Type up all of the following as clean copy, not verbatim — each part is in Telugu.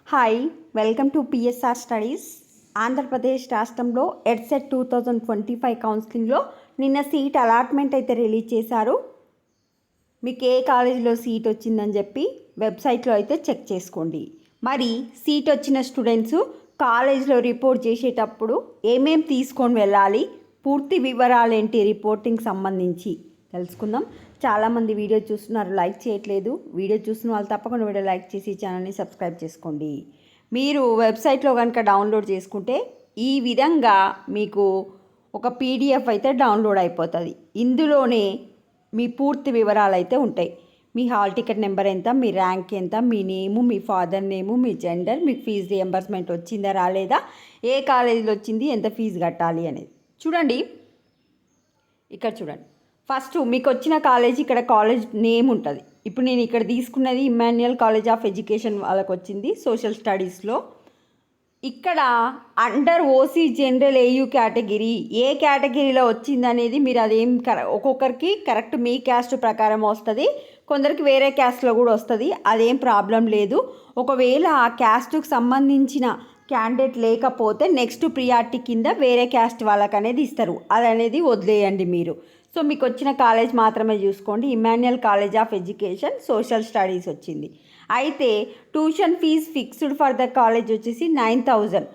Hi, welcome to PSR studies. Andhra Pradesh రాష్ట్రంలో ఎడ్సెట్ 2025 కౌన్సిలింగ్లో నిన్న సీట్ అలాట్మెంట్ అయితే రిలీజ్ చేశారు. మీకు ఏ కాలేజీలో సీట్ వచ్చిందని చెప్పి వెబ్సైట్లో అయితే చెక్ చేసుకోండి. మరి సీట్ వచ్చిన స్టూడెంట్స్ కాలేజ్లో రిపోర్ట్ చేసేటప్పుడు ఏమేం తీసుకొని వెళ్ళాలి, పూర్తి వివరాలు ఏంటి రిపోర్టింగ్ సంబంధించి తెలుసుకుందాం. చాలామంది వీడియో చూస్తున్నారు, లైక్ చేయట్లేదు. వీడియో చూసిన వాళ్ళు తప్పకుండా వీడియో లైక్ చేసి ఛానల్ని సబ్స్క్రైబ్ చేసుకోండి. మీరు వెబ్సైట్లో కనుక డౌన్లోడ్ చేసుకుంటే ఈ విధంగా మీకు ఒక పీడిఎఫ్ అయితే డౌన్లోడ్ అయిపోతుంది. ఇందులోనే మీ పూర్తి వివరాలు అయితే ఉంటాయి. మీ హాల్ టికెట్ నెంబర్ ఎంత, మీ ర్యాంక్ ఎంత, మీ నేము, మీ ఫాదర్ నేము, మీ జెండర్, మీకు ఫీజు రియంబర్స్మెంట్ వచ్చిందా రాలేదా, ఏ కాలేజీలో వచ్చింది, ఎంత ఫీజు కట్టాలి అనేది చూడండి. ఇక్కడ చూడండి, ఫస్ట్ మీకు వచ్చిన కాలేజ్, ఇక్కడ కాలేజ్ నేమ్ ఉంటుంది. ఇప్పుడు నేను ఇక్కడ తీసుకున్నది ఇమ్మాన్యుయల్ కాలేజ్ ఆఫ్ ఎడ్యుకేషన్ వాళ్ళకి వచ్చింది సోషల్ స్టడీస్లో. ఇక్కడ under OC general AU category A కేటగిరీలో వచ్చింది అనేది మీరు అదేం ఒక్కొక్కరికి కరెక్ట్ మీ క్యాస్ట్ ప్రకారం వస్తుంది, కొందరికి వేరే క్యాస్ట్లో కూడా వస్తుంది. అదేం ప్రాబ్లం లేదు. ఒకవేళ ఆ క్యాస్ట్కి సంబంధించిన క్యాండిడేట్ లేకపోతే నెక్స్ట్ ప్రియారిటీ కింద వేరే క్యాస్ట్ వాళ్ళకి అనేది ఇస్తారు. అది అనేది వదిలేయండి మీరు. సో మీకు వచ్చిన కాలేజ్ మాత్రమే చూసుకోండి. Emmanuel college of education social studies వచ్చింది. అయితే tuition fee fixed for the college వచ్చేసి 9,000.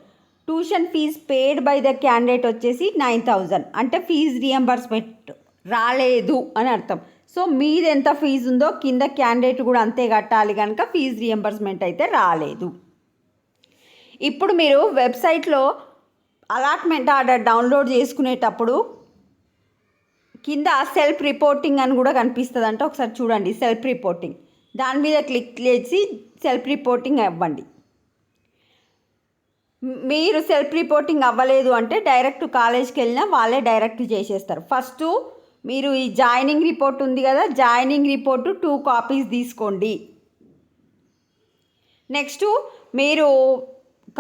Tuition fee paid by the candidate వచ్చేసి 9,000. అంటే ఫీజు రియంబర్స్మెంట్ రాలేదు అని అర్థం. సో మీది ఎంత ఫీజు ఉందో కింద క్యాండిడేట్ కూడా అంతే కట్టాలి, కనుక ఫీజు రియంబర్స్మెంట్ అయితే రాలేదు. ఇప్పుడు మీరు వెబ్సైట్లో అలాట్మెంట్ ఆర్డర్ డౌన్లోడ్ చేసుకునేటప్పుడు కింద సెల్ఫ్ రిపోర్టింగ్ అని కూడా కనిపిస్తుంది. అంటే ఒకసారి చూడండి, సెల్ఫ్ రిపోర్టింగ్ దాని మీద క్లిక్ చేసి సెల్ఫ్ రిపోర్టింగ్ అవ్వండి. మీరు సెల్ఫ్ రిపోర్టింగ్ అవ్వలేదు అంటే డైరెక్ట్ కాలేజ్కి వెళ్ళినా వాళ్ళే డైరెక్ట్ చేసేస్తారు. ఫస్ట్ మీరు ఈ జాయినింగ్ రిపోర్ట్ ఉంది కదా, జాయినింగ్ రిపోర్టు 2 కాపీస్ తీసుకోండి. నెక్స్ట్ మీరు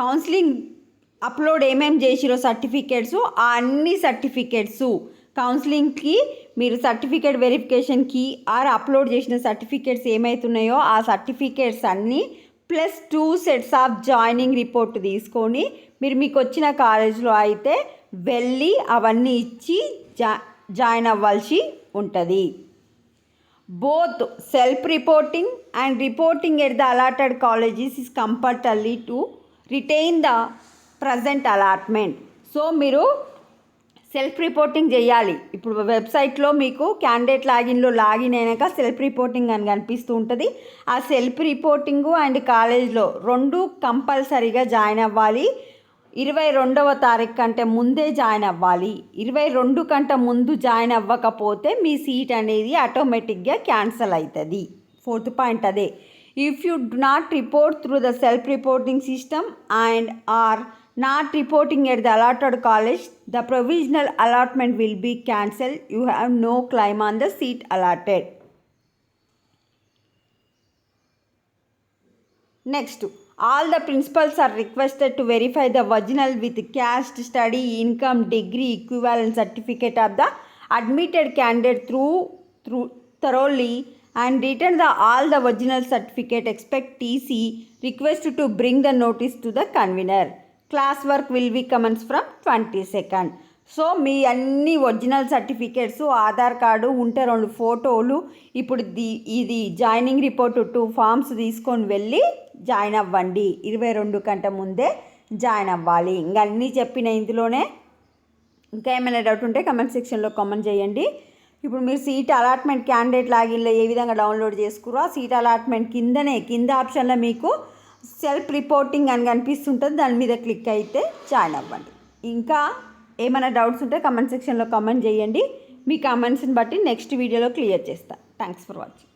కౌన్సిలింగ్ అప్లోడ్ ఏమేమి చేసిరో సర్టిఫికేట్స్, ఆ అన్ని సర్టిఫికేట్స్ కౌన్సిలింగ్కి మీరు సర్టిఫికేట్ వెరిఫికేషన్కి అప్లోడ్ చేసిన సర్టిఫికేట్స్ ఏమవుతున్నాయో ఆ సర్టిఫికేట్స్ అన్నీ plus 2 sets of joining report తీసుకొని మీరు మీకు వచ్చిన కాలేజ్లో అయితే వెళ్ళి అవన్నీ ఇచ్చి జాయిన్ అవ్వాల్సి ఉంటుంది. Both self reporting and reporting at the allotted colleges is compulsory to retain the present allotment. So మీరు సెల్ఫ్ రిపోర్టింగ్ చేయాలి. ఇప్పుడు వెబ్సైట్లో మీకు క్యాండిడేట్ లాగిన్ అయినాక సెల్ఫ్ రిపోర్టింగ్ అని కనిపిస్తూ ఉంటుంది. ఆ సెల్ఫ్ రిపోర్టింగు అండ్ కాలేజ్లో 2 కంపల్సరీగా జాయిన్ అవ్వాలి. 22వ తారీఖు కంటే ముందే జాయిన్ అవ్వాలి. 22 కంటే ముందు జాయిన్ అవ్వకపోతే మీ సీట్ అనేది ఆటోమేటిక్గా క్యాన్సిల్ అవుతుంది. 4th పాయింట్ అదే. If you do not report through the self reporting system and are not reporting at the allotted college, the provisional allotment will be cancelled. You have no claim on the seat allotted. Next, all the principals are requested to verify the original with caste, study, income, degree, equivalent certificate of the admitted candidate through thoroughly and return all the original certificate. Expect TC. Request to bring the notice to the convener. Class work will be commence from 22nd. So మీ అన్ని ఒరిజినల్ సర్టిఫికేట్స్, ఆధార్ కార్డు ఉంటే 2 ఫోటోలు, ఇప్పుడు ఇది జాయినింగ్ రిపోర్టు 2 ఫామ్స్ తీసుకొని వెళ్ళి జాయిన్ అవ్వండి. 22 కంటే ముందే జాయిన్ అవ్వాలి. ఇంకా అన్నీ చెప్పిన ఇందులోనే. ఇంకా ఏమైనా డౌట్ ఉంటే కమెంట్ సెక్షన్లో కామెంట్ చేయండి. ఇప్పుడు మీరు సీట్ అలాట్మెంట్ క్యాండిడేట్ లాగిన్లో ఏ విధంగా డౌన్లోడ్ చేసుకురో ఆ సీట్ అలాట్మెంట్ కింద ఆప్షన్లో మీకు సెల్ఫ్ రిపోర్టింగ్ అని కనిపిస్తుంటుంది, దాని మీద క్లిక్ అయితే జాయిన్ అవ్వండి. ఇంకా ఏమైనా డౌట్స్ ఉంటే కమెంట్ సెక్షన్లో కామెంట్ చేయండి. మీ కామెంట్స్ని బట్టి నెక్స్ట్ వీడియోలో క్లియర్ చేస్తాను. Thanks for watching.